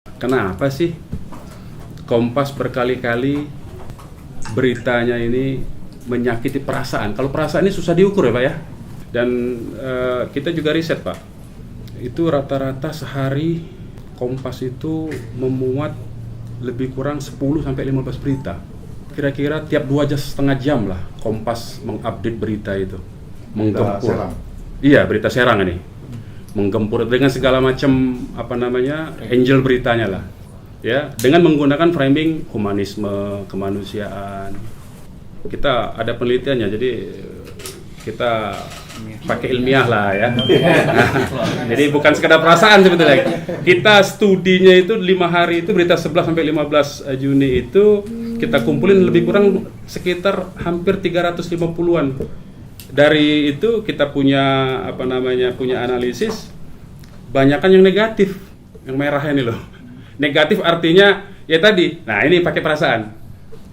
Kenapa sih Kompas berkali-kali beritanya ini menyakiti perasaan? Kalau perasaan ini susah diukur ya Pak ya. Dan kita juga riset Pak. Itu rata-rata sehari Kompas itu memuat lebih kurang 10-15 berita. Kira-kira tiap 2,5 jam lah Kompas mengupdate berita itu. Menggempur. Iya, berita Serang ini. Menggempur dengan segala macam angel beritanya lah. Ya, dengan menggunakan framing humanisme, kemanusiaan. Kita ada penelitiannya, jadi kita pakai ilmiah lah ya. Jadi bukan sekedar perasaan sebetulnya. Kita studinya itu 5 hari itu berita 11 sampai 15 Juni itu kita kumpulin lebih kurang sekitar hampir 350-an. Dari itu kita punya punya analisis, banyakan yang negatif, yang merah ini loh. Negatif artinya ya tadi, nah ini pakai perasaan,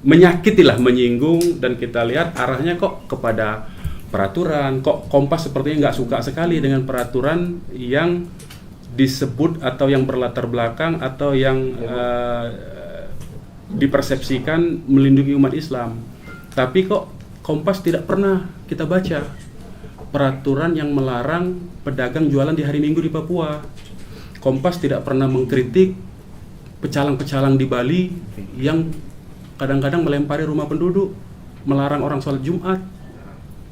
menyakiti lah, menyinggung, dan kita lihat arahnya kok kepada peraturan. Kok Kompas sepertinya nggak suka sekali dengan peraturan yang disebut atau yang berlatar belakang atau yang dipersepsikan melindungi umat Islam. Tapi kok Kompas tidak pernah kita baca peraturan yang melarang pedagang jualan di hari Minggu di Papua. Kompas tidak pernah mengkritik pecalang-pecalang di Bali yang kadang-kadang melempari rumah penduduk, melarang orang sholat Jumat.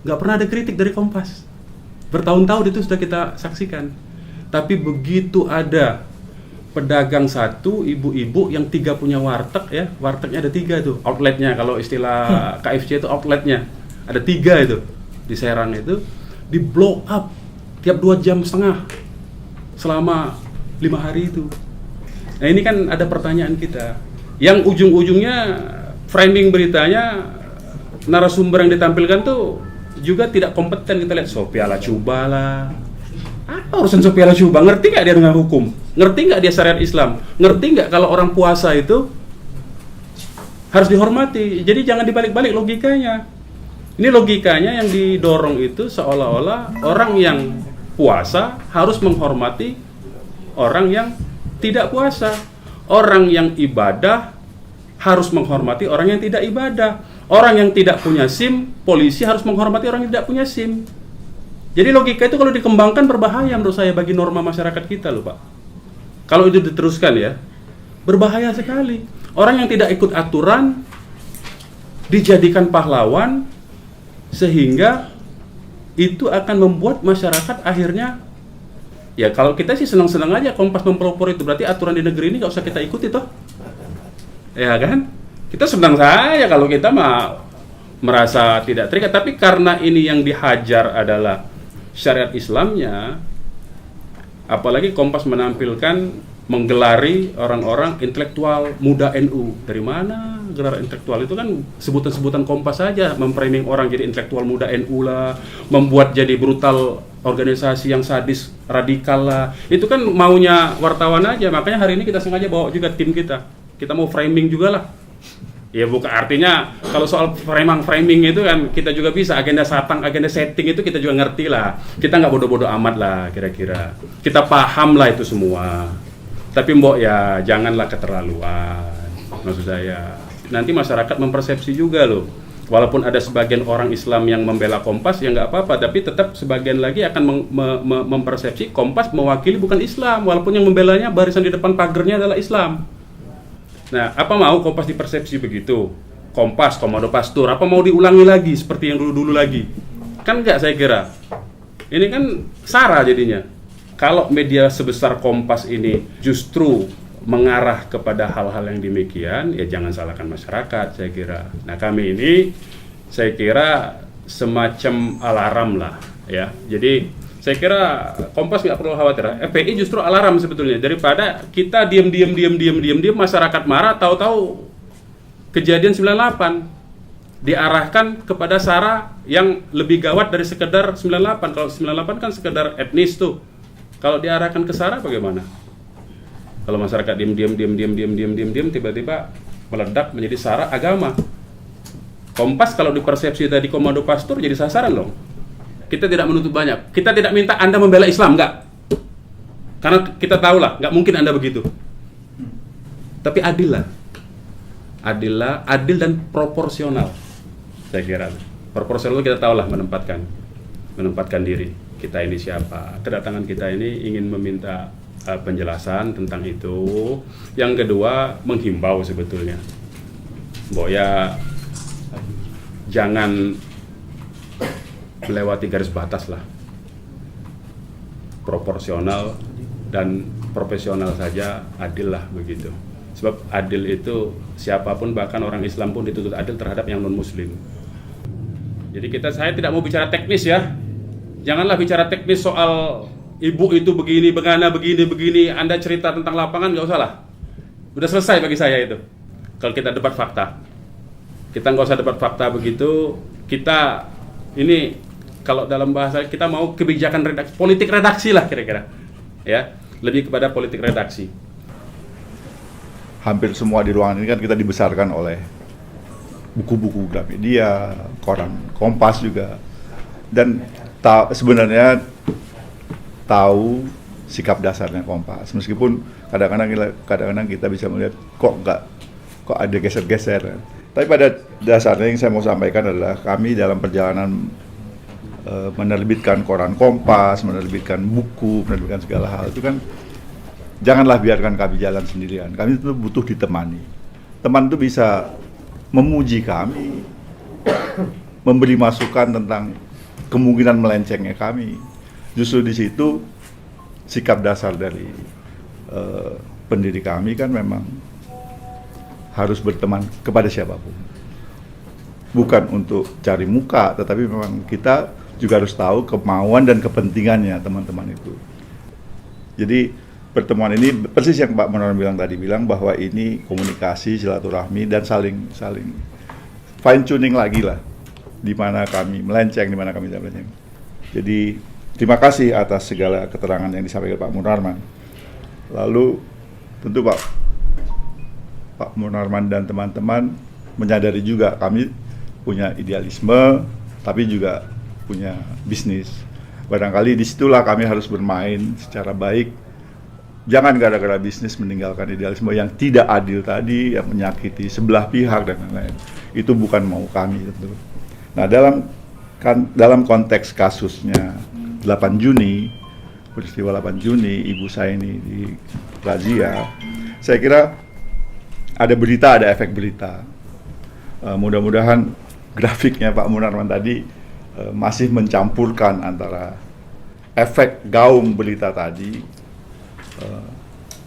Nggak pernah ada kritik dari Kompas. Bertahun-tahun itu sudah kita saksikan. Tapi begitu ada pedagang satu, ibu-ibu yang 3 punya warteg ya, wartegnya ada 3 tuh, outletnya, kalau istilah KFC itu outletnya, ada 3 itu di Serang itu, di blow up tiap 2,5 jam selama 5 hari itu. Nah ini kan ada pertanyaan kita, yang ujung-ujungnya framing beritanya, narasumber yang ditampilkan tuh juga tidak kompeten. Kita lihat Sophia Latjuba lah. Apa urusan Sophia Latjuba? Ngerti nggak dia dengan hukum? Ngerti nggak dia syariat Islam? Ngerti nggak kalau orang puasa itu harus dihormati? Jadi jangan dibalik-balik logikanya. Ini logikanya yang didorong itu seolah-olah orang yang puasa harus menghormati orang yang tidak puasa. Orang yang ibadah harus menghormati orang yang tidak ibadah. Orang yang tidak punya SIM, polisi harus menghormati orang yang tidak punya SIM. Jadi logika itu kalau dikembangkan berbahaya menurut saya bagi norma masyarakat kita loh Pak. Kalau itu diteruskan ya, berbahaya sekali. Orang yang tidak ikut aturan dijadikan pahlawan, sehingga itu akan membuat masyarakat akhirnya, ya kalau kita sih senang-senang aja Kompas mempelopor itu, berarti aturan di negeri ini gak usah kita ikuti toh. Ya kan? Kita senang saja kalau kita merasa tidak terikat, tapi karena ini yang dihajar adalah syariat Islamnya, apalagi Kompas menampilkan menggelari orang-orang intelektual muda NU. Dari mana gelar intelektual itu? Kan sebutan-sebutan Kompas saja memframing orang jadi intelektual muda NU lah, membuat jadi brutal organisasi yang sadis radikal lah. Itu kan maunya wartawan aja. Makanya hari ini kita sengaja bawa juga tim kita. Kita mau framing juga lah. Ya bukan artinya kalau soal framing itu kan kita juga bisa, agenda satang, agenda setting itu kita juga ngerti lah. Kita nggak bodoh-bodoh amat lah kira-kira. Kita paham lah itu semua. Tapi mbok ya janganlah keterlaluan. Maksud saya nanti masyarakat mempersepsi juga loh. Walaupun ada sebagian orang Islam yang membela Kompas ya nggak apa-apa, tapi tetap sebagian lagi akan mempersepsi Kompas mewakili bukan Islam, walaupun yang membelanya barisan di depan pagernya adalah Islam. Nah, apa mau Kompas dipersepsi begitu? Kompas, Komando Pastur, apa mau diulangi lagi seperti yang dulu-dulu lagi? Kan enggak, saya kira. Ini kan SARA jadinya. Kalau media sebesar Kompas ini justru mengarah kepada hal-hal yang demikian, ya jangan salahkan masyarakat, saya kira. Nah, kami ini, saya kira semacam alarm lah, ya. Jadi saya kira Kompas nggak perlu khawatir. FPI justru alarm sebetulnya, daripada kita diam masyarakat marah, tahu-tahu kejadian 98 diarahkan kepada SARA yang lebih gawat dari sekedar 98. Kalau 98 kan sekedar etnis tuh. Kalau diarahkan ke SARA bagaimana? Kalau masyarakat diam tiba-tiba meledak menjadi SARA agama. Kompas kalau dipersepsi tadi Komando Pastur jadi sasaran loh. Kita tidak menutup banyak. Kita tidak minta Anda membela Islam, enggak. Karena kita tahulah, enggak mungkin Anda begitu. tapi adil lah. Adil dan proporsional. Saya kira proporsional kita tahu lah menempatkan diri kita ini siapa. Kedatangan kita ini ingin meminta penjelasan tentang itu. Yang kedua, menghimbau sebetulnya bahwa ya jangan melewati garis batas lah. Proporsional dan profesional saja, adil lah begitu. Sebab adil itu siapapun, bahkan orang Islam pun dituntut adil terhadap yang non-muslim. Jadi saya tidak mau bicara teknis ya. Janganlah bicara teknis soal ibu itu begini, begini. Anda cerita tentang lapangan, nggak usah lah. Udah selesai bagi saya itu. Kalau kita debat fakta. Kita nggak usah debat fakta begitu. Kita ini, kalau dalam bahasa kita mau kebijakan redaksi, politik redaksi lah kira-kira. Ya, lebih kepada politik redaksi. Hampir semua di ruangan ini kan kita dibesarkan oleh buku-buku Gramedia, koran Kompas juga. Dan sebenarnya tahu sikap dasarnya Kompas, meskipun kadang-kadang kita bisa melihat kok ada geser-geser. Tapi pada dasarnya yang saya mau sampaikan adalah kami dalam perjalanan menerbitkan koran Kompas, menerbitkan buku, menerbitkan segala hal itu kan janganlah biarkan kami jalan sendirian. Kami itu butuh ditemani. Teman itu bisa memuji kami, memberi masukan tentang kemungkinan melencengnya kami. Justru di situ sikap dasar dari pendiri kami kan memang harus berteman kepada siapapun. Bukan untuk cari muka, tetapi memang kita juga harus tahu kemauan dan kepentingannya teman-teman itu. Jadi pertemuan ini persis yang Pak Munarman bilang bahwa ini komunikasi, silaturahmi dan saling fine tuning lagi lah, di mana kami melenceng, di mana kami tidak melenceng. Jadi terima kasih atas segala keterangan yang disampaikan Pak Munarman. Lalu tentu Pak Munarman dan teman-teman menyadari juga kami punya idealisme, tapi juga punya bisnis. Barangkali disitulah kami harus bermain secara baik. Jangan gara-gara bisnis meninggalkan idealisme yang tidak adil tadi, yang menyakiti sebelah pihak dan lain-lain. Itu bukan mau kami tentu. Nah, dalam konteks kasusnya 8 Juni, peristiwa 8 Juni, ibu saya ini di razia, saya kira ada berita, ada efek berita. Mudah-mudahan grafiknya Pak Munarman tadi masih mencampurkan antara efek gaung berita tadi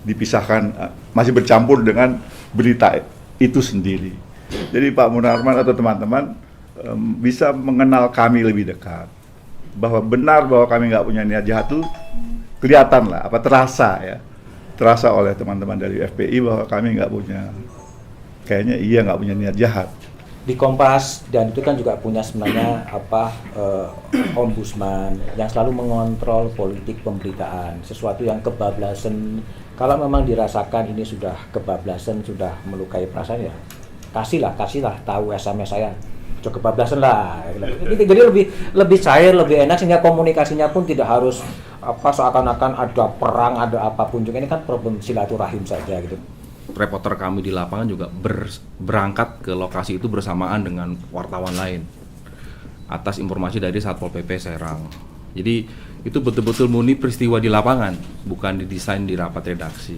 dipisahkan, masih bercampur dengan berita itu sendiri. Jadi Pak Munarman atau teman-teman bisa mengenal kami lebih dekat, bahwa benar bahwa kami nggak punya niat jahat itu kelihatan lah, terasa oleh teman-teman dari FPI bahwa kami nggak punya niat jahat. Di Kompas dan itu kan juga punya sebenarnya ombudsman yang selalu mengontrol politik pemberitaan, sesuatu yang kebablasan. Kalau memang dirasakan ini sudah kebablasan, sudah melukai perasaan, ya kasihlah tahu SMS saya cukup kebablasan lah. Jadi lebih cair, lebih enak, sehingga komunikasinya pun tidak harus seakan-akan ada perang, ada apapun juga. Ini kan problem silaturahim saja gitu. Reporter kami di lapangan juga berangkat ke lokasi itu bersamaan dengan wartawan lain atas informasi dari Satpol PP Serang. Jadi itu betul-betul murni peristiwa di lapangan, bukan didesain di rapat redaksi.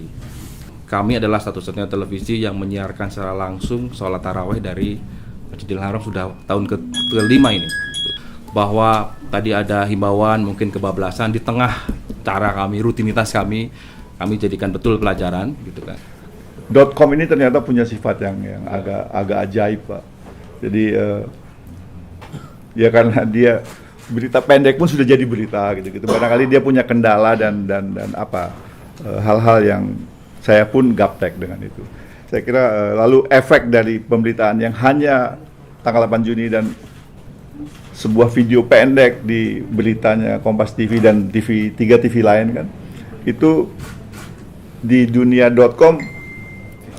Kami adalah satu-satunya televisi yang menyiarkan secara langsung sholat tarawih dari Masjidil Haram sudah tahun ke-5 ini. Bahwa tadi ada himbauan mungkin kebablasan di tengah cara kami, rutinitas kami jadikan betul pelajaran gitu kan. .com ini ternyata punya sifat yang agak ajaib, Pak. Jadi ya karena dia berita pendek pun sudah jadi berita gitu. Barangkali dia punya kendala dan hal-hal yang saya pun gaptek dengan itu. Saya kira lalu efek dari pemberitaan yang hanya tanggal 8 Juni dan sebuah video pendek di beritanya Kompas TV dan tiga TV lain kan, itu di dunia.com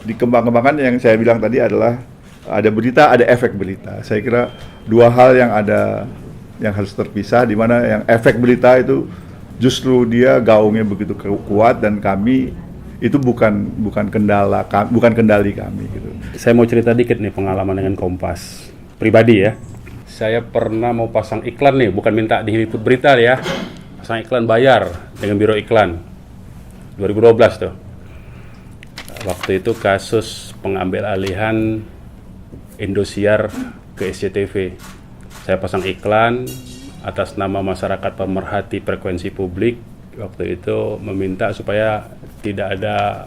dikembang-kembangkan. Yang saya bilang tadi adalah ada berita, ada efek berita. Saya kira dua hal yang harus terpisah, di mana yang efek berita itu justru dia gaungnya begitu kuat dan kami itu bukan kendali kami gitu. Saya mau cerita dikit nih pengalaman dengan Kompas pribadi ya. Saya pernah mau pasang iklan nih, bukan minta diliput berita ya. Pasang iklan bayar dengan biro iklan 2012 tuh. Waktu itu kasus pengambil alihan Indosiar ke SCTV. Saya pasang iklan atas nama masyarakat pemerhati frekuensi publik. Waktu itu meminta supaya tidak ada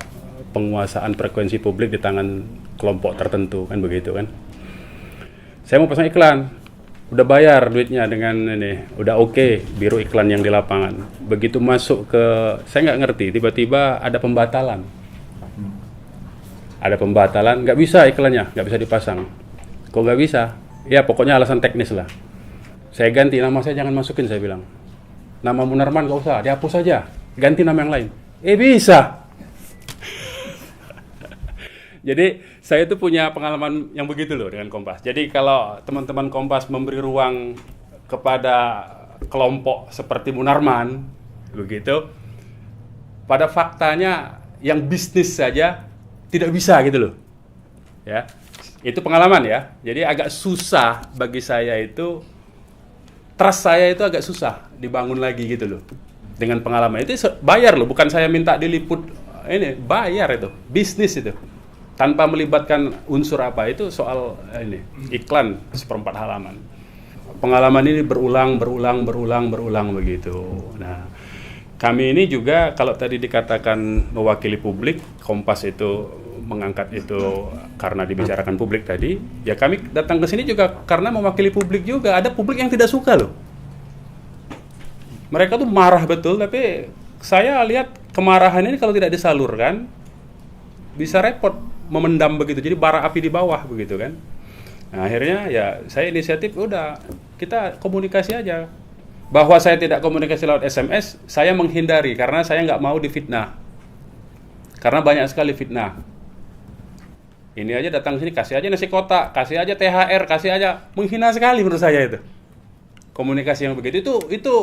penguasaan frekuensi publik di tangan kelompok tertentu, kan begitu kan. Saya mau pasang iklan, udah bayar duitnya dengan ini, udah oke, biro iklan yang di lapangan. Begitu masuk ke, saya nggak ngerti, tiba-tiba ada pembatalan. Ada pembatalan, nggak bisa iklannya, nggak bisa dipasang. Kok nggak bisa? Ya pokoknya alasan teknis lah. Saya ganti nama, saya jangan masukin, saya bilang. Nama Munarman nggak usah, dihapus saja. Ganti nama yang lain. Bisa. Jadi saya itu punya pengalaman yang begitu loh dengan Kompas. Jadi kalau teman-teman Kompas memberi ruang kepada kelompok seperti Munarman, begitu, pada faktanya yang bisnis saja tidak bisa gitu loh. Ya, itu pengalaman ya. Jadi agak susah bagi saya itu, trust saya itu agak susah dibangun lagi gitu loh. Dengan pengalaman itu bayar loh, bukan saya minta diliput, ini bayar itu, bisnis itu. Tanpa melibatkan unsur apa, itu soal ini iklan 1/4 halaman. Pengalaman ini berulang begitu. Nah, kami ini juga kalau tadi dikatakan mewakili publik, Kompas itu mengangkat itu karena dibicarakan publik tadi, ya kami datang ke sini juga karena mewakili publik juga. Ada publik yang tidak suka loh. Mereka tuh marah betul, tapi saya lihat kemarahan ini kalau tidak disalurkan bisa repot, memendam begitu, jadi bara api di bawah begitu kan. Nah, akhirnya ya saya inisiatif, udah kita komunikasi aja. Bahwa saya tidak komunikasi lewat SMS, saya menghindari karena saya nggak mau difitnah, karena banyak sekali fitnah. Ini aja datang sini, kasih aja nasi kotak, kasih aja THR, kasih aja, menghina sekali menurut saya itu. Komunikasi yang begitu itu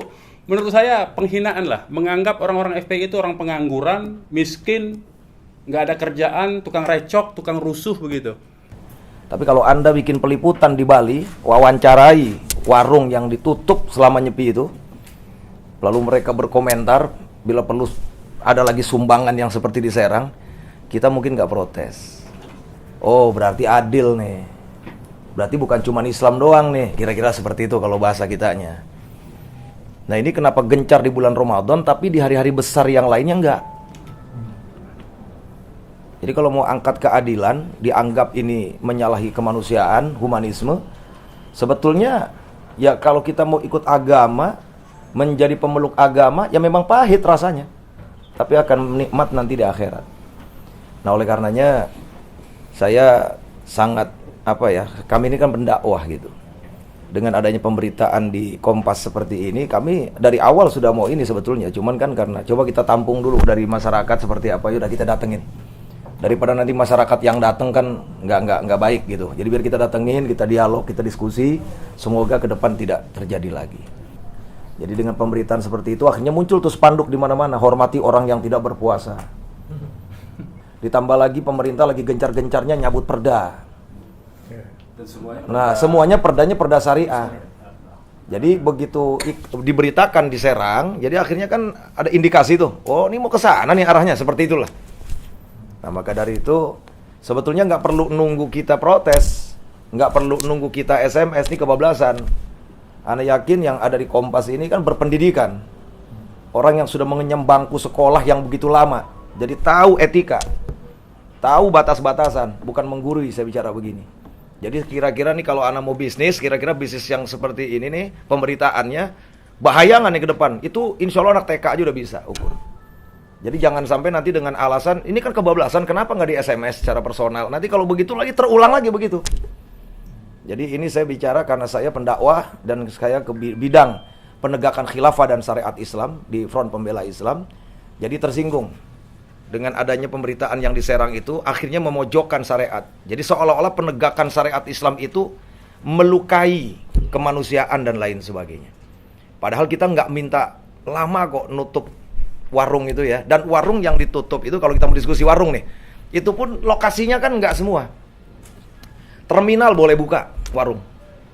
menurut saya penghinaan lah, menganggap orang-orang FPI itu orang pengangguran, miskin, nggak ada kerjaan, tukang recok, tukang rusuh begitu. Tapi kalau Anda bikin peliputan di Bali, wawancarai warung yang ditutup selama nyepi itu, lalu mereka berkomentar, bila perlu ada lagi sumbangan yang seperti di Serang, kita mungkin nggak protes. Oh, berarti adil nih. Berarti bukan cuma Islam doang nih, kira-kira seperti itu kalau bahasa kitanya. Nah, ini kenapa gencar di bulan Ramadan, tapi di hari-hari besar yang lainnya enggak. Jadi kalau mau angkat keadilan, dianggap ini menyalahi kemanusiaan, humanisme, sebetulnya ya kalau kita mau ikut agama, menjadi pemeluk agama, ya memang pahit rasanya, tapi akan nikmat nanti di akhirat. Nah, oleh karenanya saya sangat kami ini kan pendakwah gitu. Dengan adanya pemberitaan di Kompas seperti ini, kami dari awal sudah mau ini sebetulnya, cuman kan karena coba kita tampung dulu dari masyarakat seperti apa, yaudah kita datengin. Daripada nanti masyarakat yang datang kan nggak baik gitu. Jadi biar kita datengin, kita dialog, kita diskusi, semoga ke depan tidak terjadi lagi. Jadi dengan pemberitaan seperti itu akhirnya muncul tuh spanduk di mana-mana, hormati orang yang tidak berpuasa. Ditambah lagi pemerintah lagi gencar-gencarnya nyabut perda. Nah, semuanya perdanya perda syariah. Jadi begitu diberitakan di Serang, jadi akhirnya kan ada indikasi tuh, oh ini mau ke sana nih arahnya, seperti itulah. Nah, maka dari itu sebetulnya nggak perlu nunggu kita protes, nggak perlu nunggu kita SMS, ini kebablasan. Ana yakin yang ada di Kompas ini kan berpendidikan, orang yang sudah mengenyam bangku sekolah yang begitu lama, jadi tahu etika, tahu batas-batasan, bukan menggurui saya bicara begini. Jadi kira-kira nih kalau Ana mau bisnis, kira-kira bisnis yang seperti ini nih, pemberitaannya bahaya nggak nih ke depan? Itu insya Allah anak TK aja udah bisa ukur. Jadi jangan sampai nanti dengan alasan, ini kan kebablasan, kenapa nggak di SMS secara personal? Nanti kalau begitu lagi, terulang lagi begitu. Jadi ini saya bicara karena saya pendakwah, dan saya ke bidang penegakan khilafah dan syariat Islam, di Front Pembela Islam. Jadi tersinggung dengan adanya pemberitaan yang di Serang itu, akhirnya memojokkan syariat. Jadi seolah-olah penegakan syariat Islam itu melukai kemanusiaan dan lain sebagainya. Padahal kita nggak minta lama kok nutup warung itu ya. Dan warung yang ditutup itu, kalau kita mau diskusi warung nih, itu pun lokasinya kan nggak semua. Terminal boleh buka warung,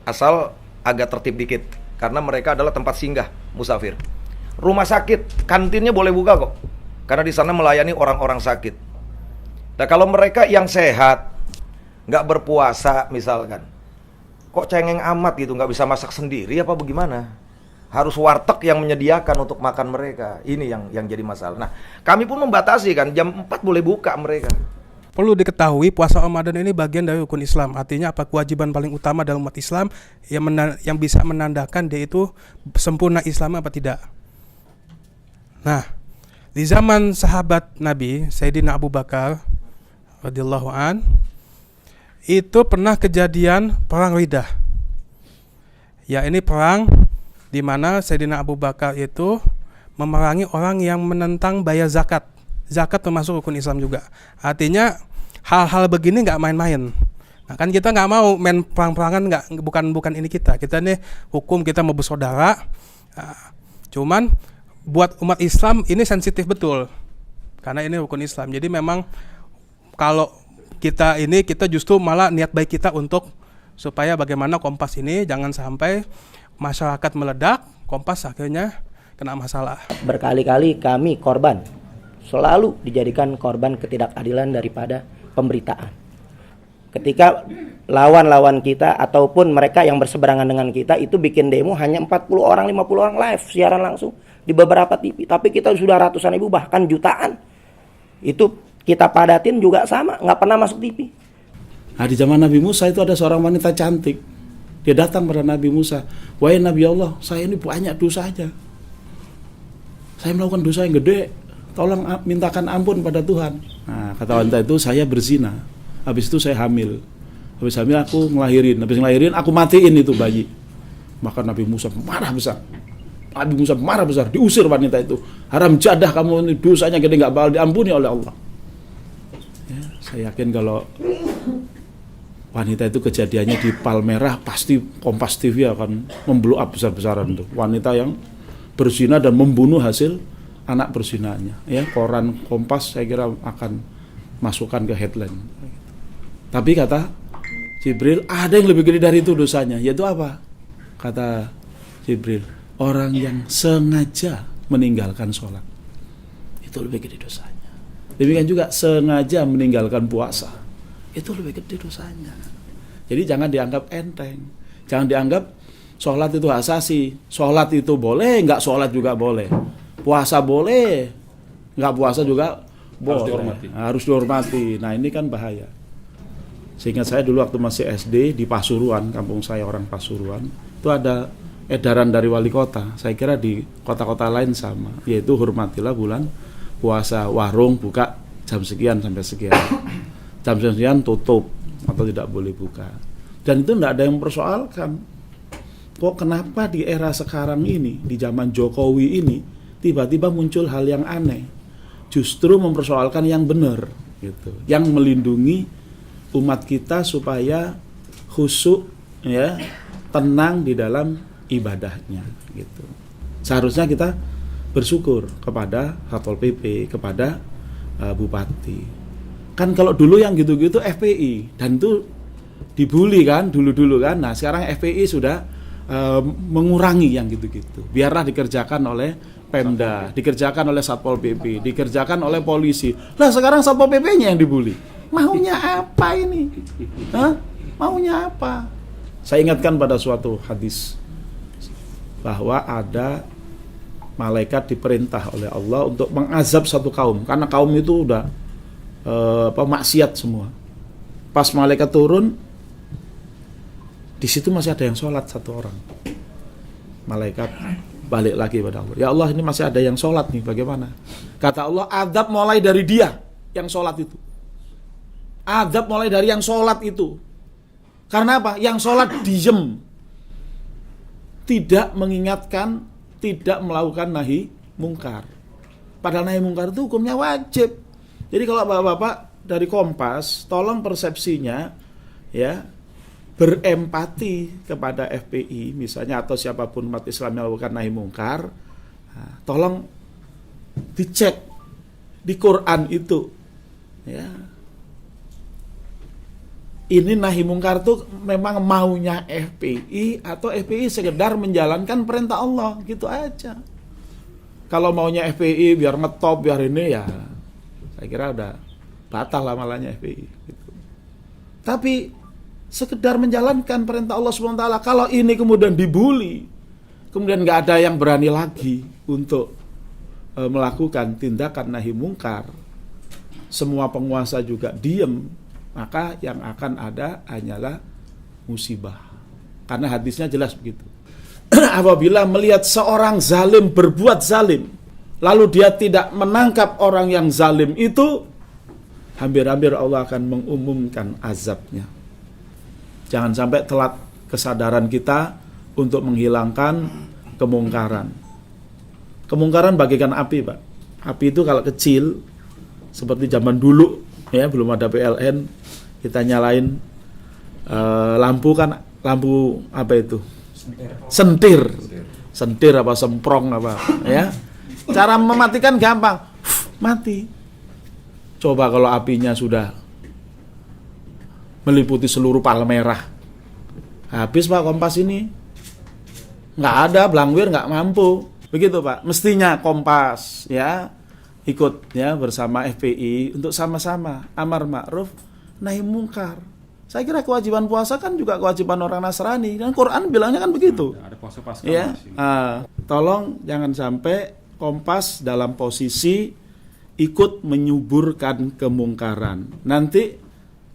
asal agak tertib dikit, karena mereka adalah tempat singgah musafir. Rumah sakit, kantinnya boleh buka kok, karena di sana melayani orang-orang sakit. Nah kalau mereka yang sehat, nggak berpuasa misalkan, kok cengeng amat gitu, nggak bisa masak sendiri apa bagaimana? Harus warteg yang menyediakan untuk makan mereka. Ini yang jadi masalah. Nah kami pun membatasi kan, jam 4 boleh buka mereka. Perlu diketahui puasa Ramadan ini bagian dari rukun Islam. Artinya apa? Kewajiban paling utama dalam umat Islam yang bisa menandakan dia itu sempurna Islam apa tidak. Nah, di zaman sahabat Nabi Sayyidina Abu Bakar radhiyallahu an, itu pernah kejadian perang Riddah. Ya, ini perang di mana Sayyidina Abu Bakar itu memerangi orang yang menentang bayar zakat. Zakat termasuk rukun Islam juga. Artinya hal-hal begini nggak main-main. Nah kan kita nggak mau main perang-perangan, bukan ini kita nih hukum, kita mau bersaudara. Nah, cuman buat umat Islam ini sensitif betul karena ini rukun Islam. Jadi memang kalau kita justru malah niat baik kita untuk supaya bagaimana Kompas ini jangan sampai masyarakat meledak, Kompas akhirnya kena masalah. Berkali-kali kami korban selalu dijadikan korban ketidakadilan daripada pemberitaan. Ketika lawan-lawan kita ataupun mereka yang berseberangan dengan kita itu bikin demo hanya 40 orang, 50 orang live siaran langsung di beberapa TV, tapi kita sudah ratusan ribu bahkan jutaan. Itu kita padatin juga sama, nggak pernah masuk TV. Nah, di zaman Nabi Musa itu ada seorang wanita cantik. Dia datang pada Nabi Musa, "Wahai Nabi Allah, saya ini banyak dosanya. Saya melakukan dosa yang gede. Tolong mintakan ampun pada Tuhan." Nah, kata wanita itu, "Saya berzina. Habis itu saya hamil. Habis hamil aku ngelahirin. Habis ngelahirin aku matiin itu bayi." Maka Nabi Musa marah besar. Diusir wanita itu. "Haram jadah kamu, ini dosanya gede, nggak bakal diampuni oleh Allah." Ya, saya yakin kalau wanita itu kejadiannya di Palmerah, pasti Kompas TV akan memblow up besar-besaran tuh. Wanita yang berzina dan membunuh hasil anak berzinanya, ya. Koran Kompas saya kira akan masukkan ke headline. Tapi kata Jibril, ada yang lebih gede dari itu dosanya, yaitu apa? Kata Jibril, orang yang sengaja meninggalkan sholat, itu lebih gede dosanya. Demikian juga sengaja meninggalkan puasa, itu lebih gede dosanya. Jadi jangan dianggap enteng, jangan dianggap sholat itu asasi, sholat itu boleh, nggak sholat juga boleh. Puasa boleh, nggak puasa juga boleh. Harus dihormati. Nah ini kan bahaya. Seingat saya dulu waktu masih SD di Pasuruan, kampung saya orang Pasuruan, itu ada edaran dari wali kota. Saya kira di kota-kota lain sama, yaitu hormatilah bulan puasa, warung buka jam sekian sampai sekian, jam sekian tutup atau tidak boleh buka. Dan itu tidak ada yang mempersoalkan. Kok kenapa di era sekarang ini, di zaman Jokowi ini, tiba-tiba muncul hal yang aneh, justru mempersoalkan yang benar, gitu, yang melindungi umat kita supaya khusyuk, ya, tenang di dalam ibadahnya, gitu. Seharusnya kita bersyukur kepada Satpol PP, kepada Bupati. Kan kalau dulu yang gitu-gitu FPI, dan itu dibully kan dulu kan. Nah sekarang FPI sudah mengurangi yang gitu-gitu. Biarlah dikerjakan oleh Pemda, dikerjakan oleh Satpol PP, dikerjakan oleh polisi. Lah sekarang Satpol PP-nya yang dibully. Maunya apa ini? Hah? Maunya apa? Saya ingatkan pada suatu hadis bahwa ada malaikat diperintah oleh Allah untuk mengazab satu kaum karena kaum itu udah maksiat semua. Pas malaikat turun, di situ masih ada yang sholat satu orang. Malaikat balik lagi pada Allah. Ya Allah, ini masih ada yang sholat nih, bagaimana? Kata Allah, azab mulai dari dia yang sholat itu. Azab mulai dari yang sholat itu. Karena apa? Yang sholat diem, tidak mengingatkan, tidak melakukan nahi mungkar. Padahal nahi mungkar itu hukumnya wajib. Jadi kalau bapak-bapak dari Kompas, tolong persepsinya, ya, berempati kepada FPI misalnya atau siapapun umat Islam yang melakukan nahi mungkar. Nah, tolong dicek di Quran itu, ya. Ini nahi mungkar itu memang maunya FPI atau FPI sekedar menjalankan perintah Allah, gitu aja. Kalau maunya FPI biar ngetop, biar ini, ya saya kira udah batal amalannya FPI. Gitu. Tapi sekedar menjalankan perintah Allah SWT. Kalau ini kemudian dibully, kemudian nggak ada yang berani lagi untuk melakukan tindakan nahi mungkar, semua penguasa juga diem, maka yang akan ada hanyalah musibah. Karena hadisnya jelas begitu. Apabila melihat seorang zalim berbuat zalim, lalu dia tidak menangkap orang yang zalim itu, hampir-hampir Allah akan mengumumkan azabnya. Jangan sampai telat kesadaran kita untuk menghilangkan kemungkaran. Kemungkaran bagaikan api, Pak. Api itu kalau kecil, seperti zaman dulu, ya belum ada PLN, kita nyalain lampu kan, lampu apa itu? Sentir apa semprong apa, ya. Cara mematikan gampang, mati. Coba kalau apinya sudah meliputi seluruh Palmerah, habis Pak Kompas ini. Nggak ada, Blangwir nggak mampu. Begitu Pak, mestinya Kompas ya ikut ya bersama FPI untuk sama-sama amar ma'ruf nahi mungkar. Saya kira kewajiban puasa kan juga kewajiban orang Nasrani, dan Quran bilangnya kan begitu. Ada puasa pasca Ya, tolong jangan sampai Kompas dalam posisi ikut menyuburkan kemungkaran. Nanti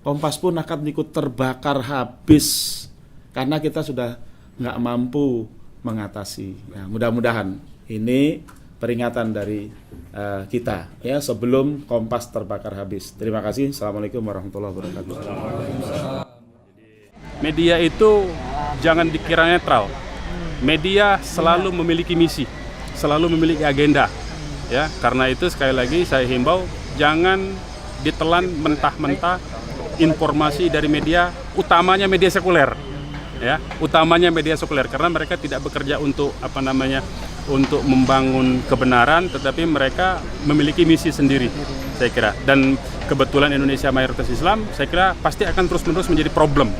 Kompas pun akan ikut terbakar habis karena kita sudah nggak mampu mengatasi. Ya, mudah-mudahan ini peringatan dari kita ya sebelum Kompas terbakar habis. Terima kasih. Assalamualaikum warahmatullahi wabarakatuh. Media itu jangan dikira netral. Media selalu memiliki misi, selalu memiliki agenda. Ya, karena itu sekali lagi saya himbau jangan ditelan mentah-mentah informasi dari media, utamanya media sekuler. Ya, utamanya media sekuler karena mereka tidak bekerja untuk untuk membangun kebenaran, tetapi mereka memiliki misi sendiri, saya kira. Dan kebetulan Indonesia mayoritas Islam, saya kira pasti akan terus-menerus menjadi problem.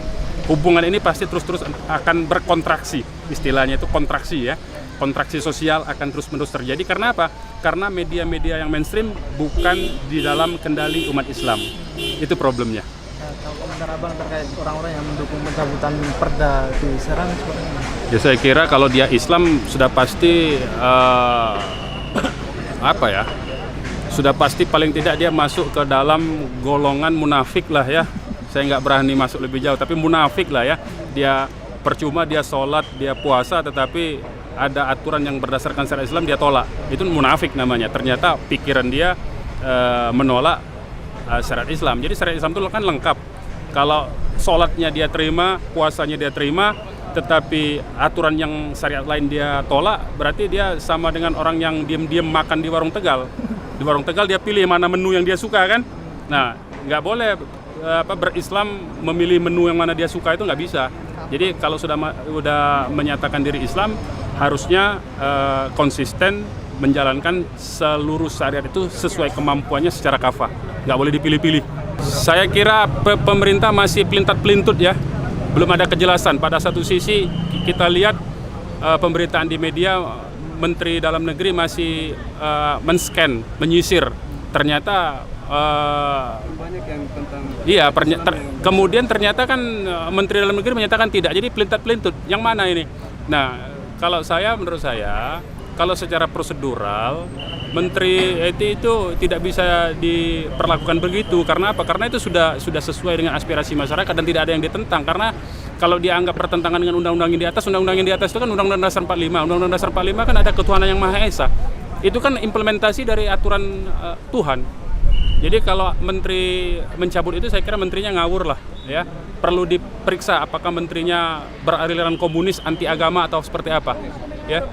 Hubungan ini pasti terus-terus akan berkontraksi, istilahnya itu kontraksi ya. Kontraksi sosial akan terus-menerus terjadi karena apa? Karena media-media yang mainstream bukan di dalam kendali umat Islam. Itu problemnya. Kalau komentar Abang terkait orang-orang yang mendukung pencabutan perda di Serang seperti ini? Ya saya kira kalau dia Islam sudah pasti sudah pasti paling tidak dia masuk ke dalam golongan munafik lah ya. Saya nggak berani masuk lebih jauh, tapi munafik lah ya. Dia percuma dia sholat, dia puasa, tetapi ada aturan yang berdasarkan syariat Islam dia tolak. Itu munafik namanya. Ternyata pikiran dia menolak syariat Islam. Jadi syariat Islam itu kan lengkap. Kalau sholatnya dia terima, puasanya dia terima, tetapi aturan yang syariat lain dia tolak, berarti dia sama dengan orang yang diam-diam makan di warung Tegal. Di warung Tegal dia pilih mana menu yang dia suka kan. Nah, nggak boleh berislam memilih menu yang mana dia suka, itu nggak bisa. Jadi kalau sudah menyatakan diri Islam, harusnya konsisten menjalankan seluruh syariat itu sesuai kemampuannya secara kafah, nggak boleh dipilih-pilih. Saya kira pemerintah masih pelintat-pelintut ya, belum ada kejelasan. Pada satu sisi kita lihat pemberitaan di media, Menteri Dalam Negeri masih men-scan, menyisir. Ternyata banyak yang tentang kemudian ternyata kan Menteri Dalam Negeri menyatakan tidak. Jadi pelintat-pelintut, yang mana ini? Nah, menurut saya kalau secara prosedural Menteri itu tidak bisa diperlakukan begitu. Karena apa? Karena itu sudah sesuai dengan aspirasi masyarakat dan tidak ada yang ditentang. Karena kalau dianggap bertentangan dengan undang-undang yang di atas, undang-undang yang di atas itu kan Undang-Undang Dasar 45. Undang-Undang Dasar 45 kan ada ketuhanan yang Maha Esa. Itu kan implementasi dari aturan Tuhan. Jadi kalau menteri mencabut itu, saya kira menterinya ngawur lah ya. Perlu diperiksa apakah menterinya beraliran komunis, anti agama atau seperti apa ya.